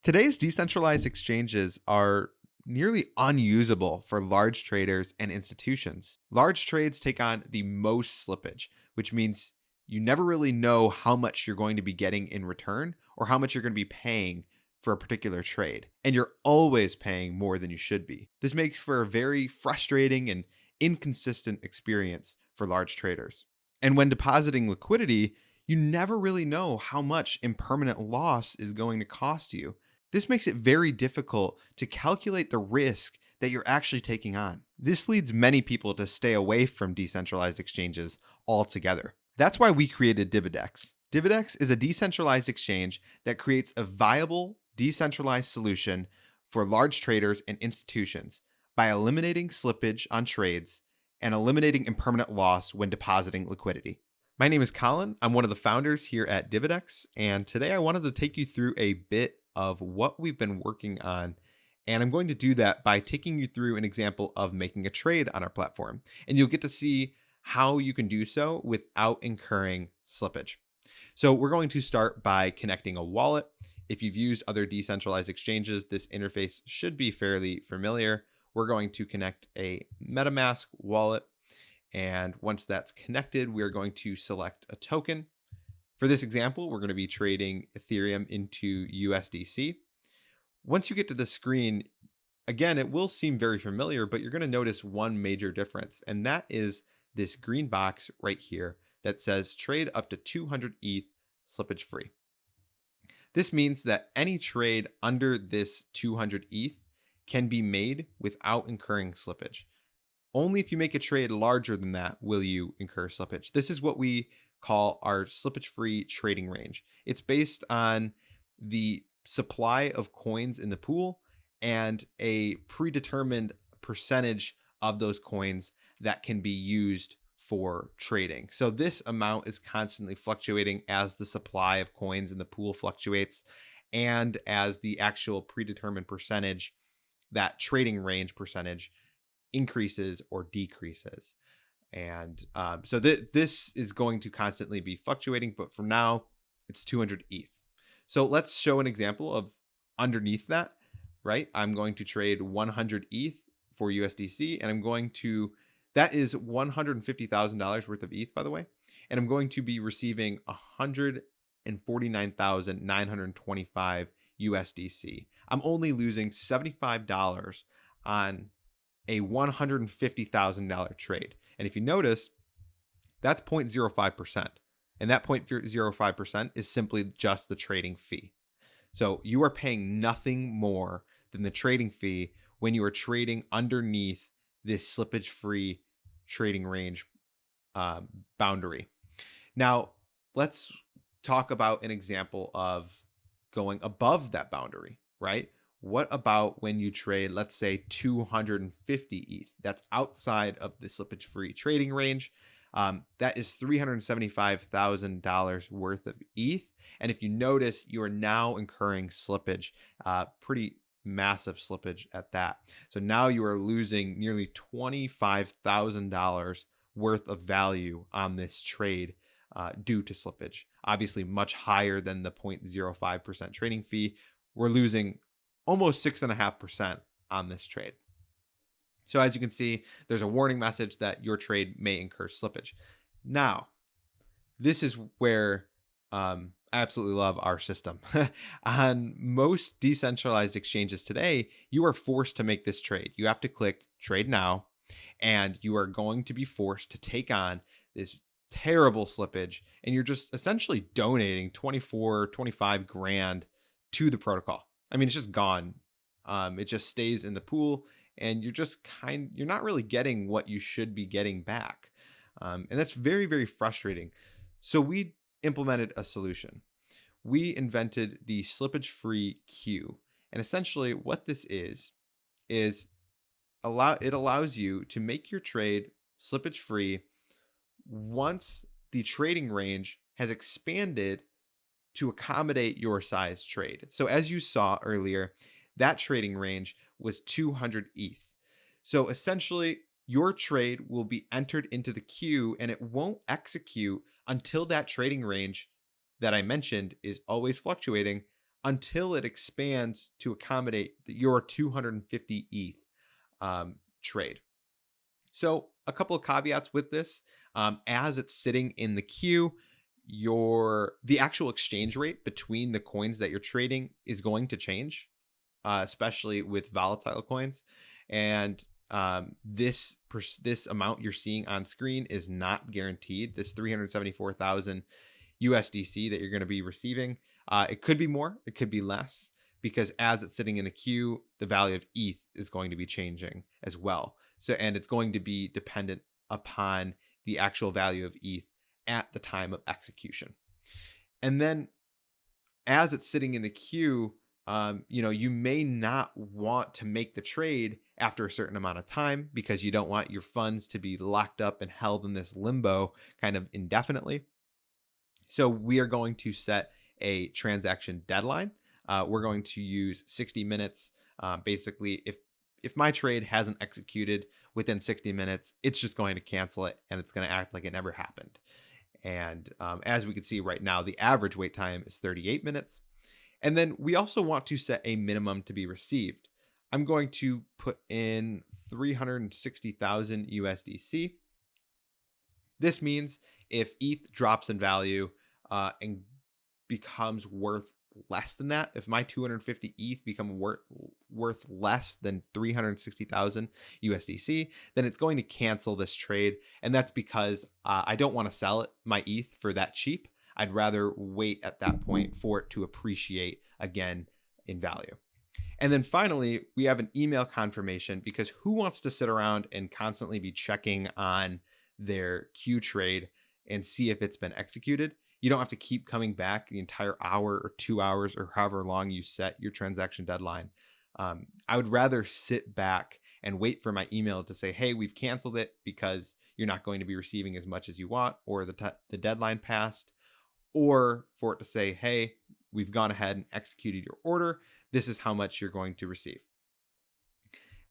Today's decentralized exchanges are nearly unusable for large traders and institutions. Large trades take on the most slippage, which means you never really know how much you're going to be getting in return or how much you're going to be paying for a particular trade. And you're always paying more than you should be. This makes for a very frustrating and inconsistent experience for large traders. And when depositing liquidity, you never really know how much impermanent loss is going to cost you. This makes it very difficult to calculate the risk that you're actually taking on. This leads many people to stay away from decentralized exchanges altogether. That's why we created Dividex. Dividex is a decentralized exchange that creates a viable, decentralized solution for large traders and institutions by eliminating slippage on trades and eliminating impermanent loss when depositing liquidity. My name is Colin. I'm one of the founders here at Dividex, and today I wanted to take you through a bit of what we've been working on. And I'm going to do that by taking you through an example of making a trade on our platform. And you'll get to see how you can do so without incurring slippage. So we're going to start by connecting a wallet. If you've used other decentralized exchanges, this interface should be fairly familiar. We're going to connect a MetaMask wallet. And once that's connected, we're going to select a token. For this example, we're going to be trading Ethereum into USDC. Once you get to the screen, again, it will seem very familiar, but you're going to notice one major difference, and that is this green box right here that says trade up to 200 ETH slippage free. This means that any trade under this 200 ETH can be made without incurring slippage. Only if you make a trade larger than that will you incur slippage. This is what we call our slippage-free trading range. It's based on the supply of coins in the pool and a predetermined percentage of those coins that can be used for trading. So this amount is constantly fluctuating as the supply of coins in the pool fluctuates and as the actual predetermined percentage, that trading range percentage, increases or decreases. And so this is going to constantly be fluctuating, but for now, it's 200 ETH. So let's show an example of underneath that, right? I'm going to trade 100 ETH for USDC, and I'm going to, that is $150,000 worth of ETH, by the way, and I'm going to be receiving 149,925 USDC. I'm only losing $75 on a $150,000 trade. And if you notice, that's 0.05%. And that 0.05% is simply just the trading fee. So you are paying nothing more than the trading fee when you are trading underneath this slippage-free trading range boundary. Now, let's talk about an example of going above that boundary, right? What about when you trade, let's say, 250 ETH? That's outside of the slippage-free trading range. That is $375,000 worth of ETH. And if you notice, you are now incurring slippage, pretty massive slippage at that. So now you are losing nearly $25,000 worth of value on this trade due to slippage. Obviously, much higher than the 0.05% trading fee. We're losing almost 6.5% on this trade. So as you can see, there's a warning message that your trade may incur slippage. Now, this is where I absolutely love our system. On most decentralized exchanges today, you are forced to make this trade. You have to click trade now, and you are going to be forced to take on this terrible slippage, and you're just essentially donating 25 grand to the protocol. I mean, it's just gone. It just stays in the pool, and you're not really getting what you should be getting back. And that's very, very frustrating. So we implemented a solution. We invented the Slippage-Free Queue. And essentially what this is it allows you to make your trade slippage free once the trading range has expanded to accommodate your size trade. So as you saw earlier, that trading range was 200 ETH. So essentially, your trade will be entered into the queue and it won't execute until that trading range that I mentioned is always fluctuating until it expands to accommodate your 250 ETH trade. So a couple of caveats with this. As it's sitting in the queue, the actual exchange rate between the coins that you're trading is going to change, especially with volatile coins. And this amount you're seeing on screen is not guaranteed. This 374,000 USDC that you're going to be receiving, it could be more, it could be less, because as it's sitting in the queue, the value of ETH is going to be changing as well. So, and it's going to be dependent upon the actual value of ETH at the time of execution. And then as it's sitting in the queue, you may not want to make the trade after a certain amount of time because you don't want your funds to be locked up and held in this limbo kind of indefinitely. So we are going to set a transaction deadline. We're going to use 60 minutes. Basically, if my trade hasn't executed within 60 minutes, it's just going to cancel it and it's going to act like it never happened. And as we can see right now, the average wait time is 38 minutes. And then we also want to set a minimum to be received. I'm going to put in 360,000 USDC. This means if ETH drops in value and becomes worth less than that, if my 250 ETH become worth less than 360,000 USDC, then it's going to cancel this trade. And that's because I don't want to sell my ETH for that cheap. I'd rather wait at that point for it to appreciate again in value. And then finally, we have an email confirmation, because who wants to sit around and constantly be checking on their Q trade and see if it's been executed? You don't have to keep coming back the entire hour or 2 hours or however long you set your transaction deadline. I would rather sit back and wait for my email to say, hey, we've canceled it because you're not going to be receiving as much as you want, or the deadline passed, or for it to say, hey, we've gone ahead and executed your order. This is how much you're going to receive.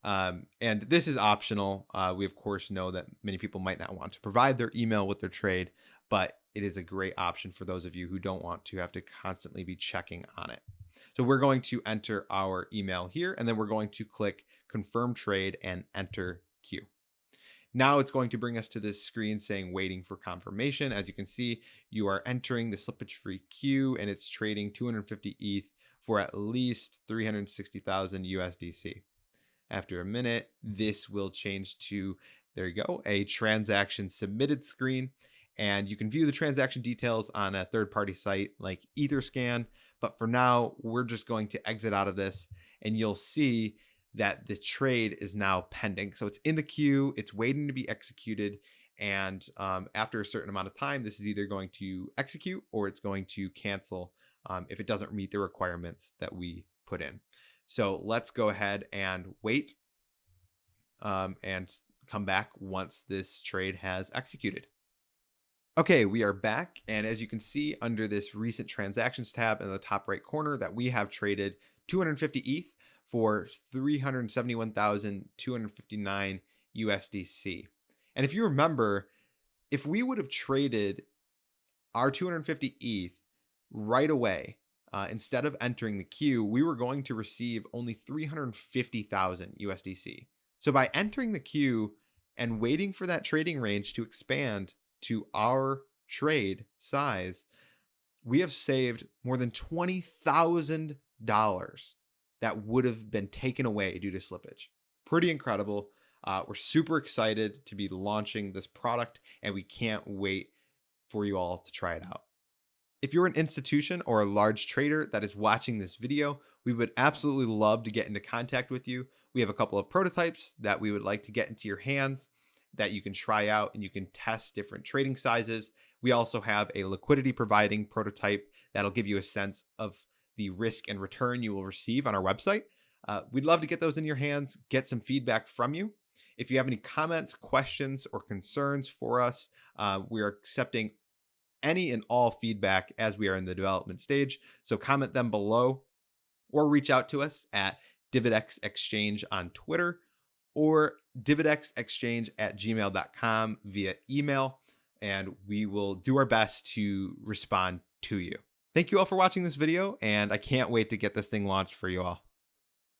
And this is optional. We, of course, know that many people might not want to provide their email with their trade, but it is a great option for those of you who don't want to have to constantly be checking on it. So we're going to enter our email here, and then we're going to click confirm trade and enter Q. Now it's going to bring us to this screen saying waiting for confirmation. As you can see, you are entering the slippage-free queue, and it's trading 250 ETH for at least 360,000 USDC. After a minute, this will change to, there you go, a transaction submitted screen. And you can view the transaction details on a third-party site like Etherscan. But for now, we're just going to exit out of this, and you'll see that the trade is now pending. So it's in the queue, it's waiting to be executed. And after a certain amount of time, this is either going to execute or it's going to cancel if it doesn't meet the requirements that we put in. So let's go ahead and wait and come back once this trade has executed. Okay, we are back. And as you can see under this recent transactions tab in the top right corner, that we have traded 250 ETH for 371,259 USDC. And if you remember, if we would have traded our 250 ETH right away, instead of entering the queue, we were going to receive only 350,000 USDC. So by entering the queue and waiting for that trading range to expand to our trade size, we have saved more than $20,000 that would have been taken away due to slippage. Pretty incredible. We're super excited to be launching this product, and we can't wait for you all to try it out. If you're an institution or a large trader that is watching this video, we would absolutely love to get into contact with you. We have a couple of prototypes that we would like to get into your hands that you can try out, and you can test different trading sizes. We also have a liquidity providing prototype that'll give you a sense of the risk and return you will receive on our website. We'd love to get those in your hands, get some feedback from you. If you have any comments, questions, or concerns for us, we are accepting any and all feedback as we are in the development stage. So comment them below, or reach out to us at Dividex Exchange on Twitter, or dividexexchange@gmail.com via email, and we will do our best to respond to you. Thank you all for watching this video, and I can't wait to get this thing launched for you all.